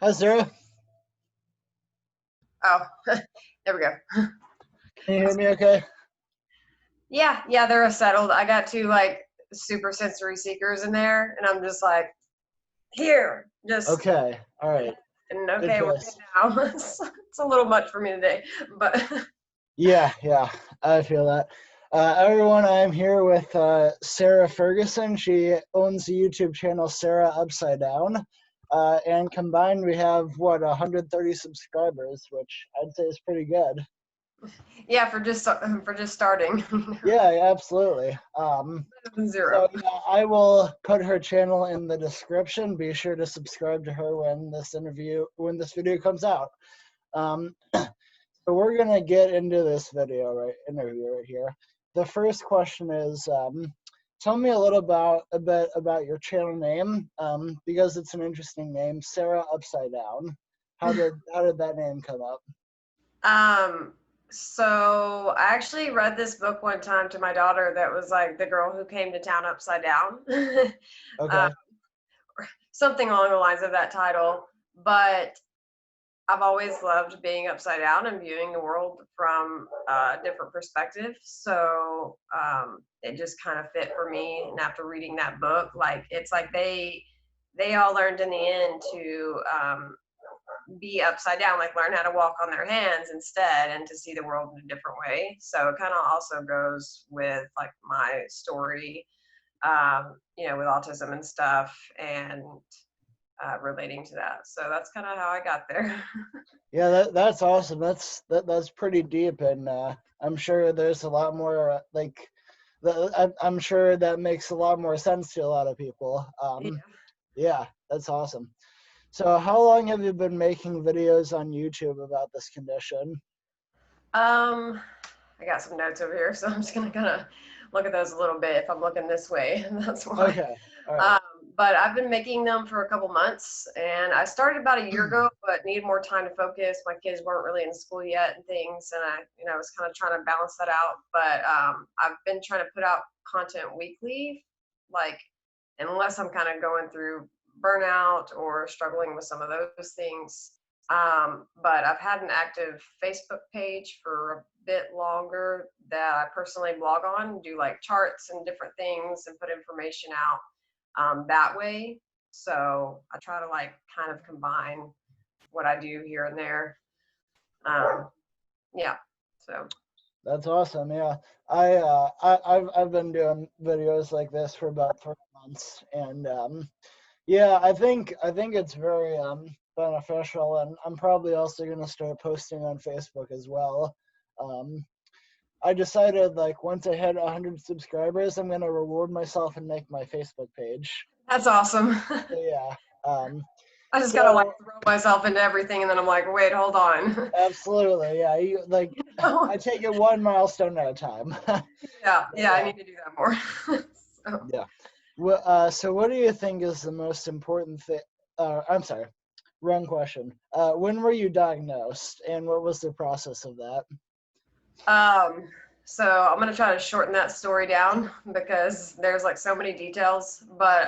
Hi, Sarah. Oh, there we go. Can you hear me okay? Yeah, they're settled. I got two like super sensory seekers in there, and I'm just like, here, just Okay. All right. and Good okay, we're good choice. now. It's a little much for me today, but Yeah, I feel that. Everyone, I'm here with Sarah Ferguson. She owns the YouTube channel Sarah Upsidedown. And combined, we have, 130 subscribers, which I'd say is pretty good. yeah, for just starting. Yeah, absolutely. So Zero. yeah, I will put her channel in the description. Be sure to subscribe to her when this video comes out. Um, So we're gonna get into this interview right here. The first question is, tell me a bit about your channel name, because it's an interesting name, Sarah Upsidedown. How did that name come up? Um, so I actually read this book one time to my daughter that was like the girl who came to town upside down. uh, Okay. Something along the lines of that title. But I've always loved being upside down and viewing the world from a different perspective. So it just kind of fit for me. And after reading that book, like it's like they all learned in the end to be upside down, like learn how to walk on their hands instead, and to see the world in a different way. So it kind of also goes with like my story, with autism and stuff, and relating to that. So that's kind of how I got there. Yeah, that's awesome. That's pretty deep, and I'm sure there's a lot more I'm sure that makes a lot more sense to a lot of people. Yeah. Yeah, that's awesome. So, how long have you been making videos on YouTube about this condition? I got some notes over here, so I'm just gonna kind of look at those a little bit if I'm looking this way. That's why. Okay, all right. Um, but I've been making them for a couple months, and I started about a year ago, but needed more time to focus. My kids weren't really in school yet and things, and I was kind of trying to balance that out. But I've been trying to put out content weekly, like unless I'm kind of going through burnout or struggling with some of those things. But I've had an active Facebook page for a bit longer that I personally blog on, do like charts and different things and put information out that way. So I try to like kind of combine what I do here and there. Um, yeah. So That's awesome. Yeah, I've been doing videos like this for about 3 months, and yeah, I think it's very beneficial, and I'm probably also gonna start posting on Facebook as well. Um, I decided like once I hit 100 subscribers, I'm gonna reward myself and make my Facebook page. that's awesome. So yeah. Um, I just gotta like so throw myself into everything, and then I'm like, wait, hold on. absolutely, yeah. I take it one milestone at a time. Yeah, I Yeah, need to do that more. So. yeah. Well, so what do you think is the most important thing? I'm sorry, wrong question. When were you diagnosed, and what was the process of that? Um, so I'm gonna try to shorten that story down because there's like so many details. But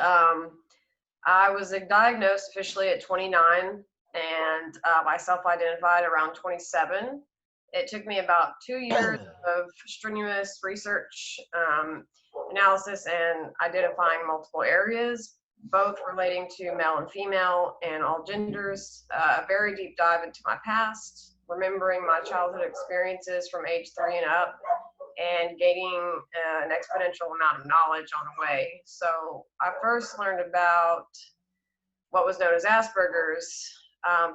I was diagnosed officially at 29, and I self-identified around 27. It took me about 2 years of strenuous research, analysis, and identifying multiple areas, both relating to male and female and all genders. A very deep dive into my past, remembering my childhood experiences from age 3 and up, and gaining an exponential amount of knowledge on the way. So I first learned about what was known as Asperger's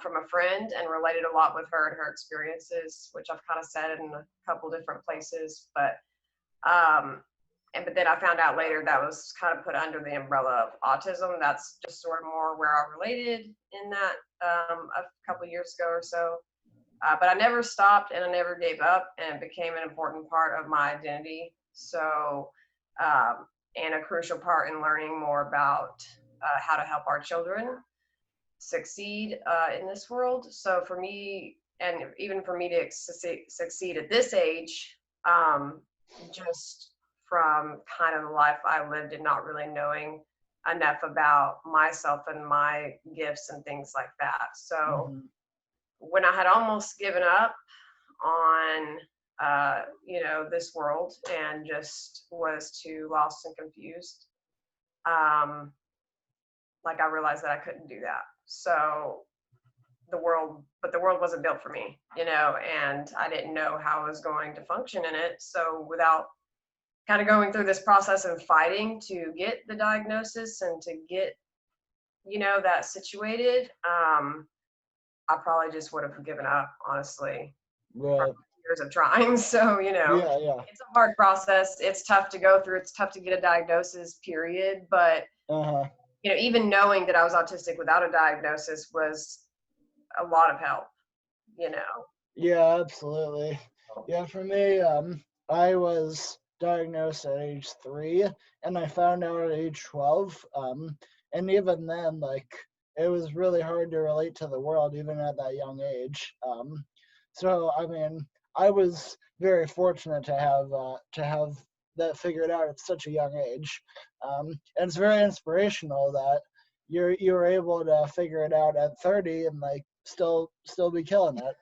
from a friend, and related a lot with her and her experiences, which I've kind of said in a couple different places. But then I found out later that was kind of put under the umbrella of autism. That's just sort of more where I related in that a couple years ago or so. But I never stopped and I never gave up, and it became an important part of my identity. So, and a crucial part in learning more about how to help our children succeed in this world. So for me, and even for me to succeed at this age, just from kind of the life I lived and not really knowing enough about myself and my gifts and things like that. So when I had almost given up on this world and just was too lost and confused, like I realized that I couldn't do that. So the world wasn't built for me, and I didn't know how I was going to function in it. So without kind of going through this process and fighting to get the diagnosis and to get, that situated, I probably just would have given up, honestly, Right. from years of trying. So, Yeah. it's a hard process. It's tough to go through. It's tough to get a diagnosis, period. But, even knowing that I was autistic without a diagnosis was a lot of help, Yeah, absolutely. Yeah, for me, I was diagnosed at age 3, and I found out at age 12. And even then, like, it was really hard to relate to the world, even at that young age. So, I mean, I was very fortunate to have that figured out at such a young age. And it's very inspirational that you were able to figure it out at 30 and like still be killing it.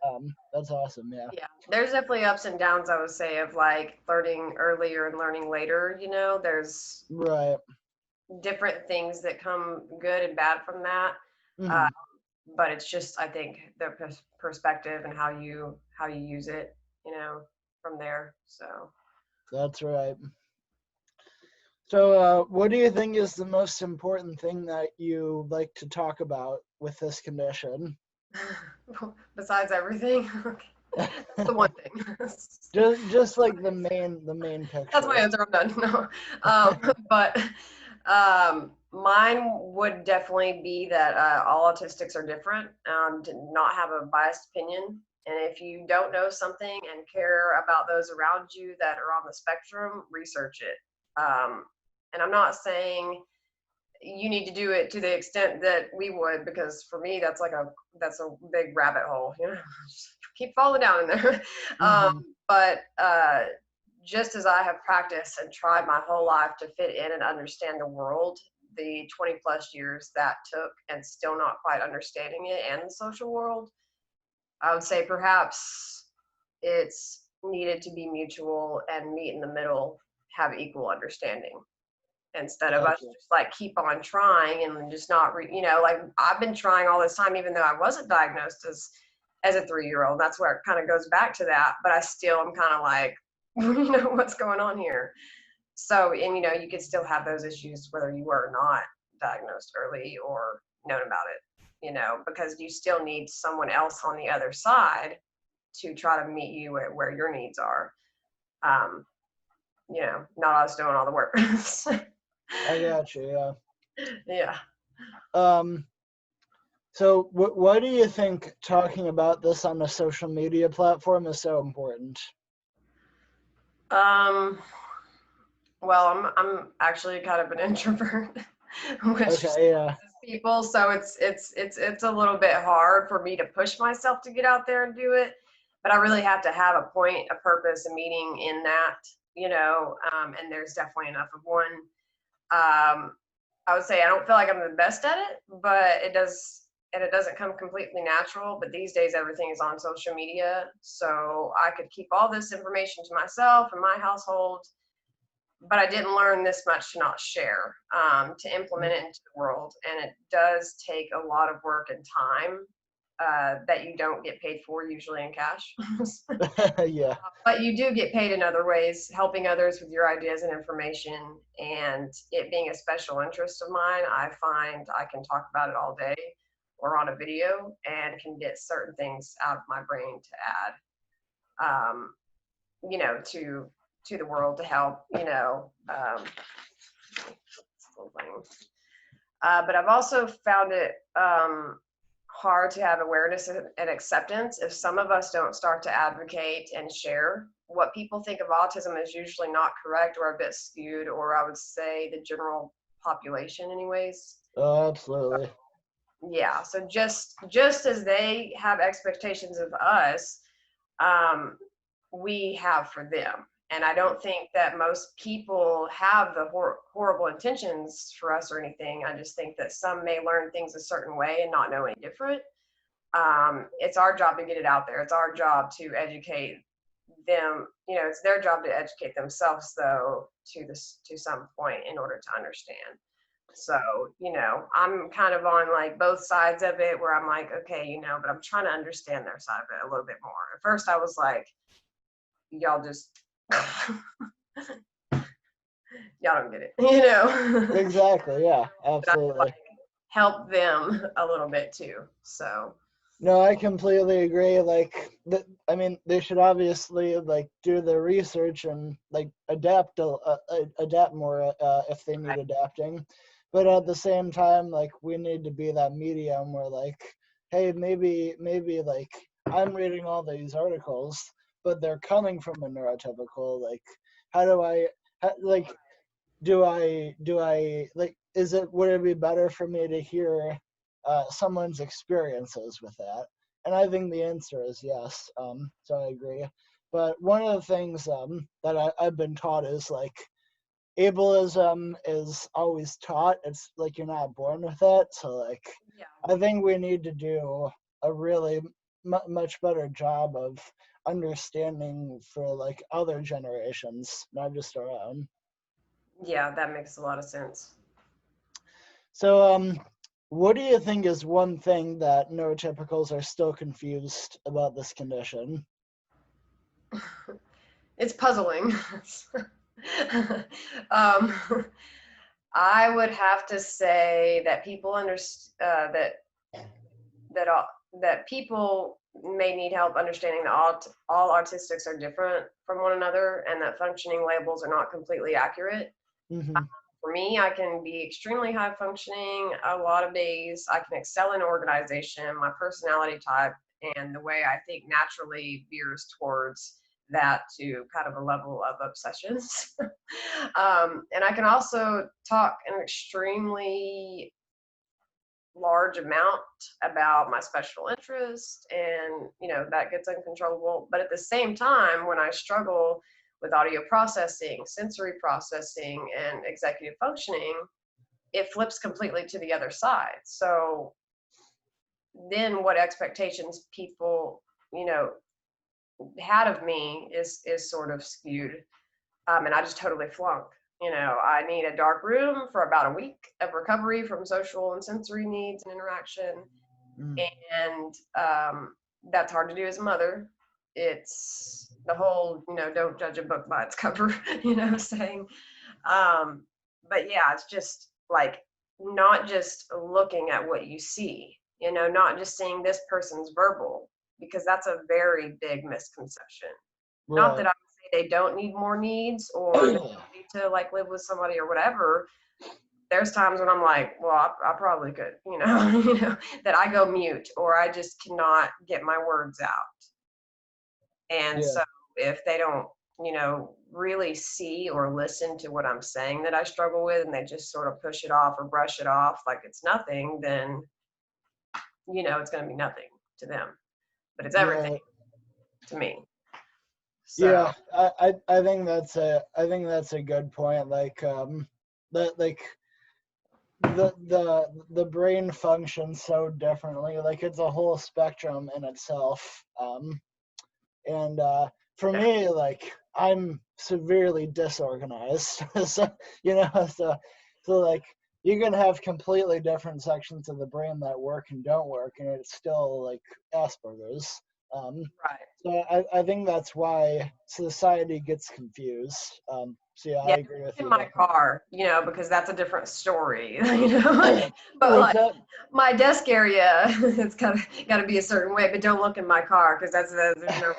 That's awesome. Yeah. Yeah, there's definitely ups and downs, I would say, of like learning earlier and learning later. There's Right. different things that come good and bad from that. Hmm. But it's just, I think, the perspective and how you use it, from there. So That's right. So, what do you think is the most important thing that you like to talk about with this condition? besides everything, that's the one thing. just like the main That's my picture. answer. I'm done. No, but mine would definitely be that all autistics are different. To not have a biased opinion, and if you don't know something and care about those around you that are on the spectrum, research it. And I'm not saying you need to do it to the extent that we would, because for me that's a big rabbit hole. Just keep falling down in there. Hmm. But just as I have practiced and tried my whole life to fit in and understand the world, the 20 plus years that took and still not quite understanding it and the social world, I would say perhaps it's needed to be mutual and meet in the middle, have equal understanding, instead of us Gotcha. just like keep on trying and just not like I've been trying all this time even though I wasn't diagnosed as a 3-year-old. That's where it kind of goes back to that, but I still am kind of like what's going on here. So, and you could still have those issues whether you were not diagnosed early or known about it, because you still need someone else on the other side to try to meet you at where your needs are. um not us doing all the work. I got you. Yeah. Yeah. Um. So, why do you think talking about this on a social media platform is so important? Um, well, I'm actually kind of an introvert, which Okay. Yeah. surprises people. So it's a little bit hard for me to push myself to get out there and do it. But I really have to have a point, a purpose, a meaning in that, and there's definitely enough of one. I would say I don't feel like I'm the best at it, but it doesn't come completely natural. But these days, everything is on social media, so I could keep all this information to myself and my household. But I didn't learn this much to not share, to implement it into the world, and it does take a lot of work and time that you don't get paid for, usually in cash. Yeah. But you do get paid in other ways, helping others with your ideas and information. And it being a special interest of mine, I find I can talk about it all day or on a video and can get certain things out of my brain to add, to the world to help, but I've also found it hard to have awareness and acceptance if some of us don't start to advocate and share. What people think of autism is usually not correct or a bit skewed, or I would say the general population anyways. Oh, absolutely. Yeah, so just as they have expectations of us, we have for them. And I don't think that most people have the horrible intentions for us or anything. I just think that some may learn things a certain way and not know any different. It's our job to get it out there. It's our job to educate them. It's their job to educate themselves, though, to some point in order to understand. So, I'm kind of on like both sides of it where I'm like, okay, but I'm trying to understand their side of it a little bit more. At first I was like, y'all just y'all don't get it. Exactly. Yeah, absolutely. Like, help them a little bit too. So no, I completely agree. Like, I mean, they should obviously like do the research and like adapt more if they need adapting. But at the same time, like, we need to be that medium where like, hey, maybe like I'm reading all these articles, but they're coming from a neurotypical. Like, how do I like? Do I like? Would it be better for me to hear someone's experiences with that? And I think the answer is yes. So I agree. But one of the things that I've been taught is like ableism is always taught. It's like you're not born with it. So like, I think we need to do a really much better job of understanding for like other generations, not just our own. Yeah, that makes a lot of sense. So what do you think is one thing that neurotypicals are still confused about this condition? It's puzzling. um, I would have to say that people understand that people may need help understanding that all autistics are different from one another, and that functioning labels are not completely accurate. Mm-hmm. For me, I can be extremely high functioning a lot of days. I can excel in organization. My personality type and the way I think naturally veers towards that to kind of a level of obsessions. And I can also talk an extremely large amount about my special interest, and that gets uncontrollable. But at the same time, when I struggle with audio processing, sensory processing, and executive functioning, it flips completely to the other side. So then what expectations people had of me is sort of skewed, and I just totally flunk. I need a dark room for about a week of recovery from social and sensory needs and interaction. And that's hard to do as a mother. It's the whole, don't judge a book by its cover, saying. But yeah, it's just like not just looking at what you see, not just seeing this person's verbal, because that's a very big misconception. Right. Not that I would say they don't need more needs or they don't need to like live with somebody or whatever. There's times when I'm like, well, I probably could, that I go mute or I just cannot get my words out. And Yeah. so if they don't, really see or listen to what I'm saying that I struggle with, and they just sort of push it off or brush it off like it's nothing, then, it's going to be nothing to them. But it's everything to me. So. Yeah, I think that's a good point. Like that like the brain functions so differently. Like it's a whole spectrum in itself. And for me, like I'm severely disorganized. So so like you can have completely different sections of the brain that work and don't work, and it's still like Asperger's. Right. So I think that's why society gets confused. So yeah, I agree with you. In my car, because that's a different story, But like my desk area, it's got to be a certain way. But don't look in my car because there's no.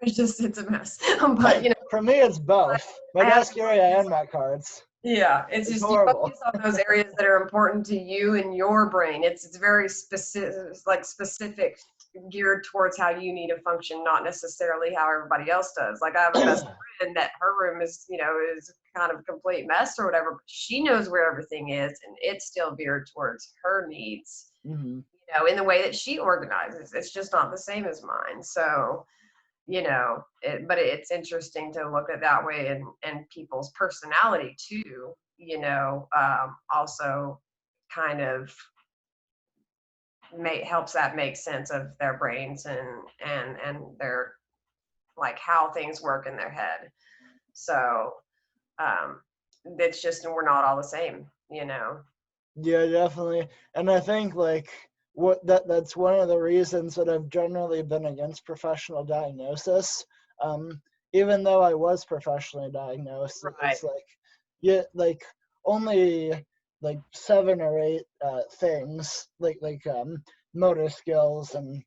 it's a mess. But for me, it's both my desk area and my cards. Yeah, it's just horrible. You focus on those areas that are important to you and your brain. It's very specific, geared towards how you need to function, not necessarily how everybody else does. Like I have a best friend that her room is kind of a complete mess or whatever, but she knows where everything is, and it's still geared towards her needs. Mm-hmm. In the way that she organizes. It's just not the same as mine. So but it's interesting to look at that way, and people's personality too, also kind of helps that make sense of their brains and their, like, how things work in their head. So it's just, we're not all the same. Yeah, definitely. And I think like that's one of the reasons that I've generally been against professional diagnosis. Even though I was professionally diagnosed, Right. it's like, yeah, like only like 7 or 8 things, like motor skills and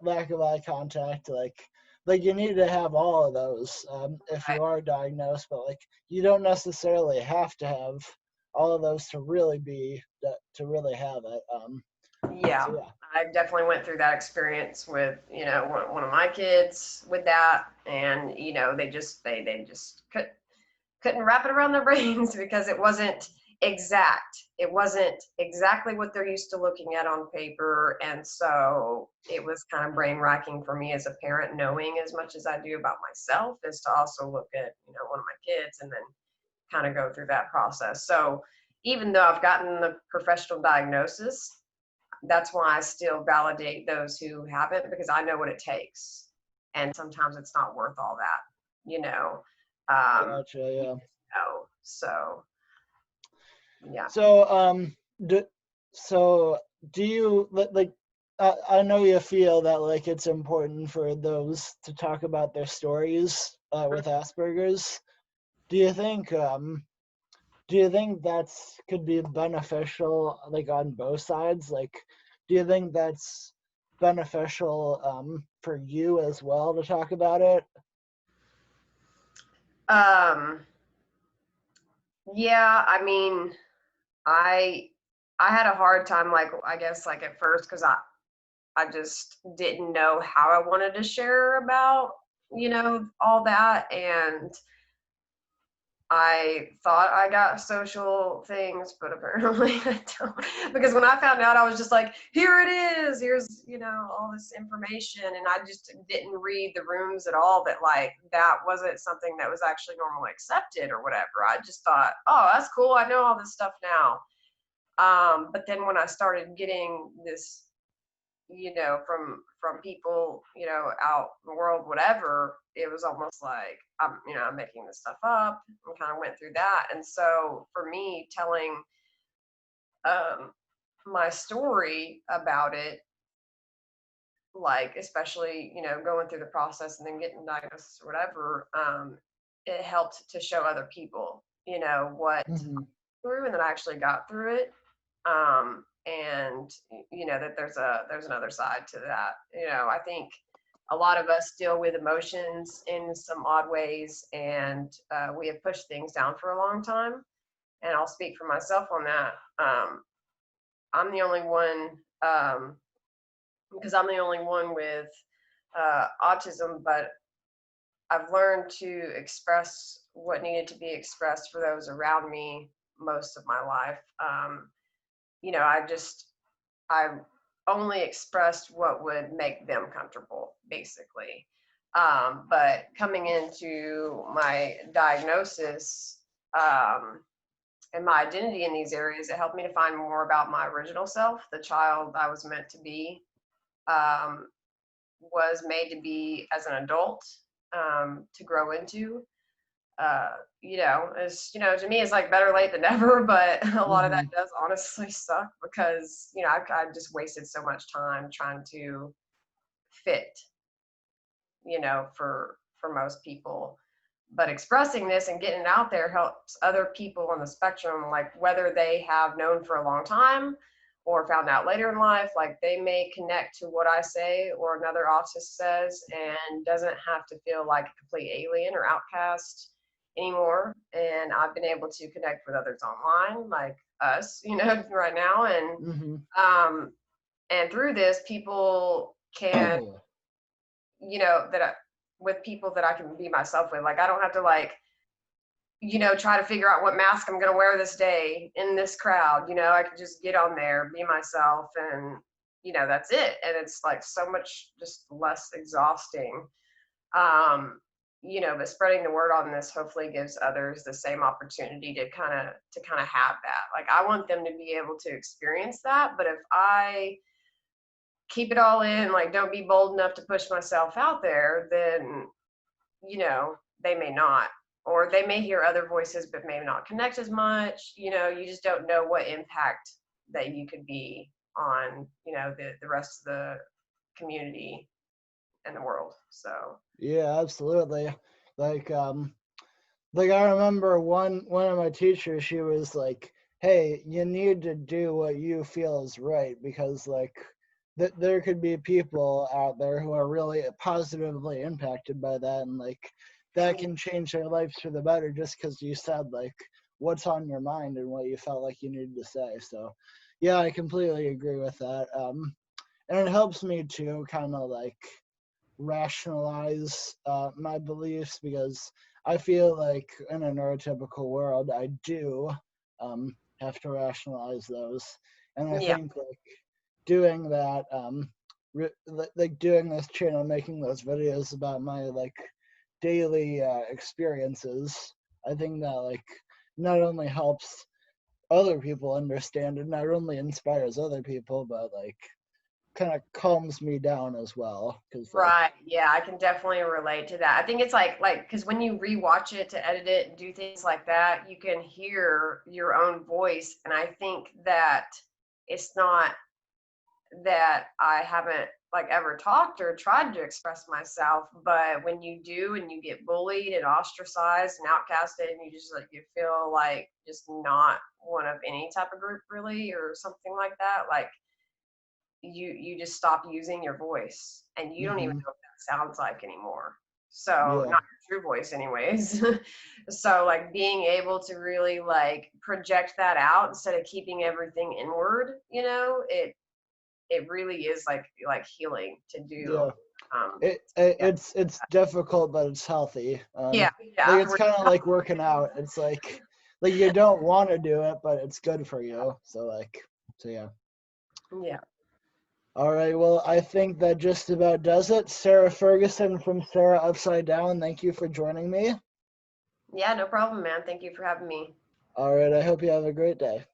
lack of eye contact, like you need to have all of those if Right. you are diagnosed, but like you don't necessarily have to have all of those to really have it. Yeah, So yeah. I definitely went through that experience with, one of my kids with that, and they just couldn't wrap it around their brains because it wasn't exact. It wasn't exactly what they're used to looking at on paper, and so it was kind of brain racking for me as a parent, knowing as much as I do about myself, is to also look at, one of my kids and then kind of go through that process. So even though I've gotten the professional diagnosis, that's why I still validate those who haven't, because I know what it takes. And sometimes it's not worth all that, you know. Gotcha. Yeah. So yeah. So do, so do you like? I know you feel that like it's important for those to talk about their stories with Asperger's. Do you think that's could be beneficial, like on both sides? Like, do you think that's beneficial for you as well to talk about it? Um, yeah, I mean, I I had a hard time, like, I guess, like, at first, because I just didn't know how I wanted to share about, all that. And I thought I got social things, but apparently I don't. Because when I found out, I was just like, here it is. Here's, all this information. And I just didn't read the rooms at all, that, like, that wasn't something that was actually normally accepted or whatever. I just thought, oh, that's cool. I know all this stuff now. But then when I started getting this, from people, out in the world, whatever, it was almost like I'm making this stuff up, and kind of went through that. And so for me, telling um, my story about it, like, especially, going through the process and then getting diagnosis or whatever, it helped to show other people, what Mm-hmm. through, and that I actually got through it. And that there's another side to that. I think a lot of us deal with emotions in some odd ways, and we have pushed things down for a long time. And I'll speak for myself on that. I'm the only one, because I'm the only one with autism, but I've learned to express what needed to be expressed for those around me most of my life. I only expressed what would make them comfortable, basically. But coming into my diagnosis, and my identity in these areas, it helped me to find more about my original self, the child I was meant to be, um, was made to be as an adult, to grow into. To me, it's like better late than never, but a lot of that Mm-hmm. does honestly suck, because, I just wasted so much time trying to fit, for most people. But expressing this and getting it out there helps other people on the spectrum, like, whether they have known for a long time or found out later in life, like, they may connect to what I say or another autist says, and doesn't have to feel like a complete alien or outcast anymore. And I've been able to connect with others online, like us, right now. Mm-hmm. Um, and through this, people can, that with people that I can be myself with. Like, I don't have to, like, try to figure out what mask I'm going to wear this day in this crowd. I can just get on there, be myself, and, that's it. And it's like so much just less exhausting. You know, but spreading the word on this hopefully gives others the same opportunity to kind of have that. Like, I want them to be able to experience that, but if I keep it all in, like, don't be bold enough to push myself out there, then, you know, they may not, or they may hear other voices but may not connect as much. You know, you just don't know what impact that you could be on, you know, the rest of the community and the world. So Yeah, absolutely. Like I remember one of my teachers, she was like, "Hey, you need to do what you feel is right, because like there could be people out there who are really positively impacted by that, and like that can change their lives for the better just because you said like what's on your mind and what you felt like you needed to say." So yeah, I completely agree with that. And it helps me to kind of like rationalize my beliefs, because I feel like in a neurotypical world, I do have to rationalize those. And I yeah. think like doing that, like doing this channel, making those videos about my like daily experiences, I think that like not only helps other people understand, and not only inspires other people, but like kind of calms me down as well, because like Right. Yeah, I can definitely relate to that. I think it's like because when you rewatch it to edit it and do things like that, you can hear your own voice. And I think that it's not that I haven't like ever talked or tried to express myself, but when you do and you get bullied and ostracized and outcasted and you just like you feel like just not one of any type of group really or something like that, like you just stop using your voice and you don't even hmm know what that sounds like anymore. So yeah, not your true voice anyways. So like being able to really like project that out instead of keeping everything inward, you know, it really is like healing to do. yeah. Um yeah. It's difficult, but it's healthy. Yeah. Yeah. Like it's Afterwards. kind of like working out. It's like you don't want to do it, but it's good for you. So like, so yeah. Yeah. All right. Well, I think that just about does it. Sarah Ferguson from Sarah Upsidedown, thank you for joining me. Yeah, no problem, man. Thank you for having me. All right. I hope you have a great day.